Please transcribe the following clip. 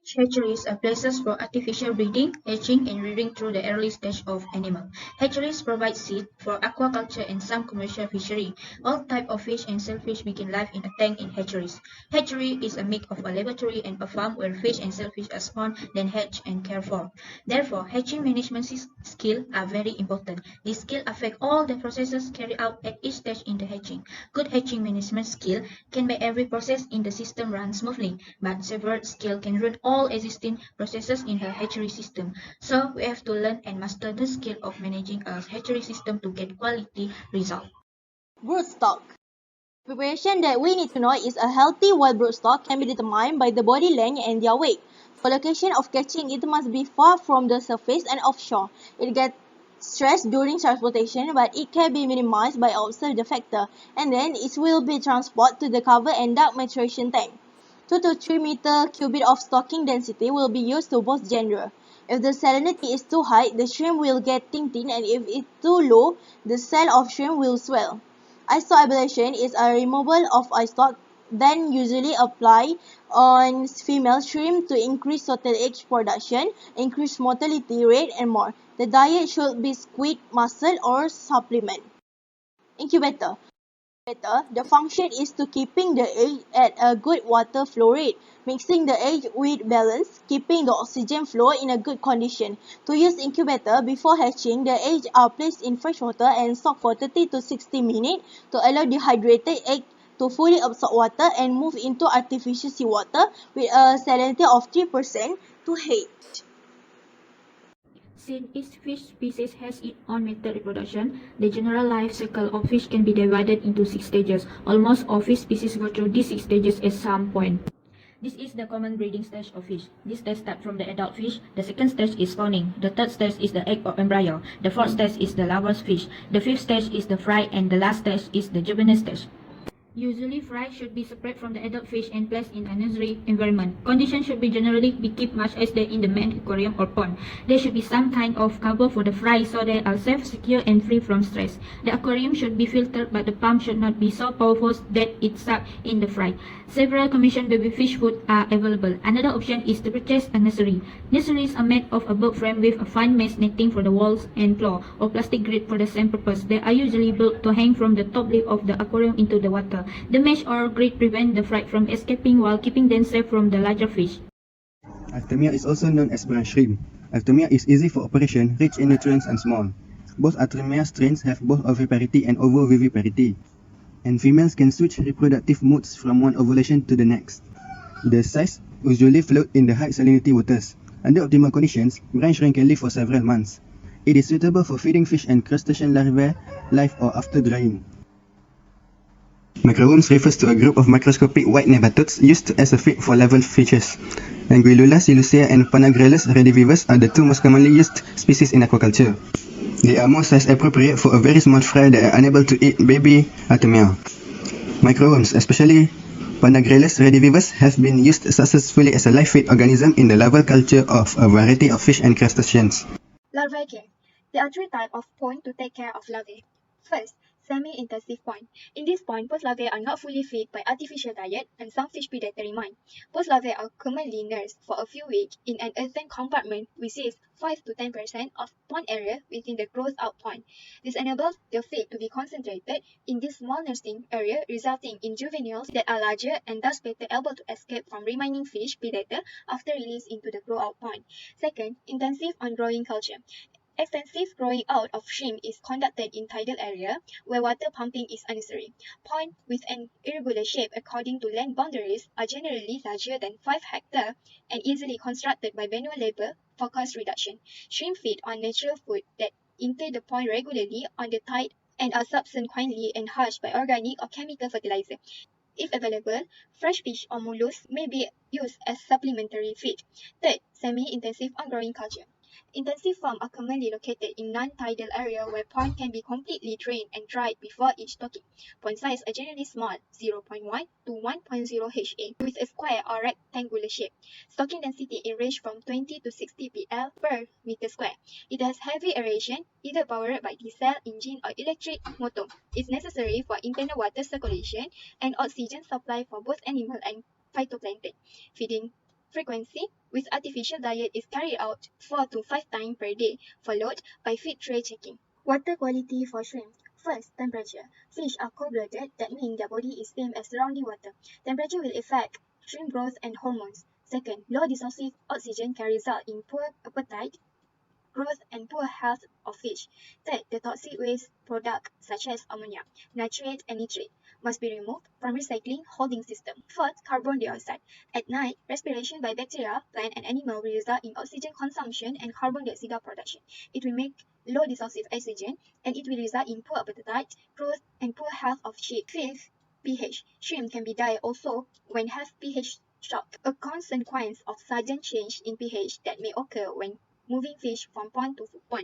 Hatcheries are places for artificial breeding, hatching, and rearing through the early stage of animal. Hatcheries provide seed for aquaculture and some commercial fishery. All types of fish and shellfish begin life in a tank in hatcheries. Hatchery is a mix of a laboratory and a farm where fish and shellfish are spawned, then hatched and cared for. Therefore, hatching management skills are very important. These skills affect all the processes carried out at each stage in the hatching. Good hatching management skill can make every process in the system run smoothly, but several skills can ruin all existing processes in the hatchery system. So we have to learn and master the skill of managing a hatchery system to get quality result. Broodstock. Preparation that we need to know is a healthy wild broodstock can be determined by the body length and their weight. For location of catching, it must be far from the surface and offshore. It gets stressed during transportation, but it can be minimized by observe the factor, and then it will be transported to the cover and dark maturation tank. 2 to 3 meter cubic of stocking density will be used to both genders. If the salinity is too high, the shrimp will get thin, and if it's too low, the cell of shrimp will swell. Isoablation is a removal of eye stalk, then usually applied on female shrimp to increase total egg production, increase mortality rate, and more. The diet should be squid, mussel, or supplement. Incubator. The function is to keeping the egg at a good water flow rate, mixing the egg with balance, keeping the oxygen flow in a good condition. To use incubator before hatching, the eggs are placed in fresh water and soaked for 30 to 60 minutes to allow dehydrated egg to fully absorb water and move into artificial seawater with a salinity of 3% to hatch. Since each fish species has its own method reproduction, the general life cycle of fish can be divided into 6 stages. Almost all fish species go through these 6 stages at some point. This is the common breeding stage of fish. This stage starts from the adult fish. The second stage is spawning. The third stage is the egg or embryo. The fourth stage is the larval fish. The fifth stage is the fry, and the last stage is the juvenile stage. Usually, fry should be separate from the adult fish and placed in a nursery environment. Conditions should be generally be kept much as they in the main aquarium or pond. There should be some kind of cover for the fry so they are safe, secure, and free from stress. The aquarium should be filtered, but the pump should not be so powerful that it sucks in the fry. Several commercial baby fish food are available. Another option is to purchase a nursery. Nurseries are made of a bulk frame with a fine mesh netting for the walls and floor, or plastic grid for the same purpose. They are usually built to hang from the top lip of the aquarium into the water. The mesh or grid prevent the fry from escaping while keeping them safe from the larger fish. Artemia is also known as brown shrimp. Artemia is easy for operation, rich in nutrients, and small. Both Artemia strains have both oviparity and ovoviviparity, and females can switch reproductive modes from one ovulation to the next. The size usually float in the high salinity waters. Under optimal conditions, brown shrimp can live for several months. It is suitable for feeding fish and crustacean larvae live or after drying. Microworms refers to a group of microscopic white nematodes used as a feed for larval fishes. Anguillula, Silucea, and Panagrellus redivivus are the two most commonly used species in aquaculture. They are more size appropriate for a very small fry that are unable to eat baby Artemia. Microworms, especially Panagrellus redivivus, have been used successfully as a live feed organism in the larval culture of a variety of fish and crustaceans. Larvae care. There are 3 types of pond to take care of larvae. First, semi-intensive pond. In this pond, post larvae are not fully fed by artificial diet and some fish predator remain. Post larvae are commonly nursed for a few weeks in an earthen compartment which is 5 to 10% of pond area within the growth out pond. This enables the feed to be concentrated in this small nursing area, resulting in juveniles that are larger and thus better able to escape from remaining fish predator after release into the grow out pond. Second, intensive on-growing culture. Extensive growing out of shrimp is conducted in tidal area where water pumping is unnecessary. Ponds with an irregular shape according to land boundaries are generally larger than 5 hectares and easily constructed by manual labor for cost reduction. Shrimp feed on natural food that enter the pond regularly on the tide and are subsequently enhanced by organic or chemical fertilizer. If available, fresh fish or mollusks may be used as supplementary feed. Third, semi-intensive on-growing culture. Intensive farms are commonly located in non-tidal area where pond can be completely drained and dried before each stocking. Pond size are generally small, 0.1 to 1.0 ha, with a square or rectangular shape. Stocking density in range from 20 to 60 pl per meter square. It has heavy aeration, either powered by diesel engine or electric motor. It's necessary for internal water circulation and oxygen supply for both animal and phytoplankton. Feeding frequency with artificial diet is carried out 4 to 5 times per day, followed by feed tray checking. Water quality for shrimp. First, temperature. Fish are cold-blooded, that means their body is same as surrounding water. Temperature will affect shrimp growth and hormones. Second, low dissociative oxygen can result in poor appetite, growth, and poor health of fish. Third, the toxic waste product such as ammonia, nitrate, and nitrate must be removed from recycling holding system. Fourth, carbon dioxide. At night, respiration by bacteria, plant, and animal will result in oxygen consumption and carbon dioxide production. It will make low dissociative oxygen, and it will result in poor appetite, growth, and poor health of sheep. Fifth, pH. Shrimp can be died also when have pH shock, a consequence of sudden change in pH that may occur when moving fish from pond to pond.